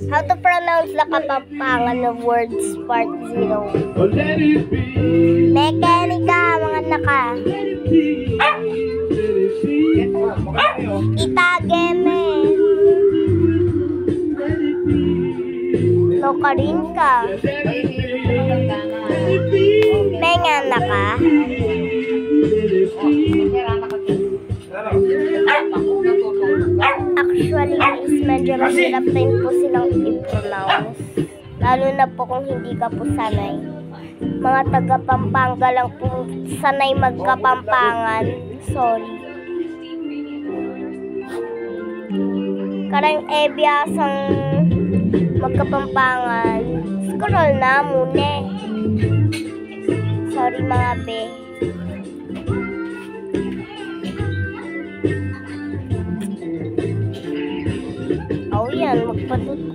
How to pronounce the Kapampangan of words part 0? Mekanika, mga naka. Itageme. Lokarin ka. Menga naka. Actually, guys, medyo mahirap din po silang i-pronounce. Lalo na po kung hindi ka po sanay. Mga taga-Pampanga lang po sanay magkapampangan. Sorry. Karang biasang magkapampangan. Scroll na muna. Sorry mga be. Oh yan, magpatut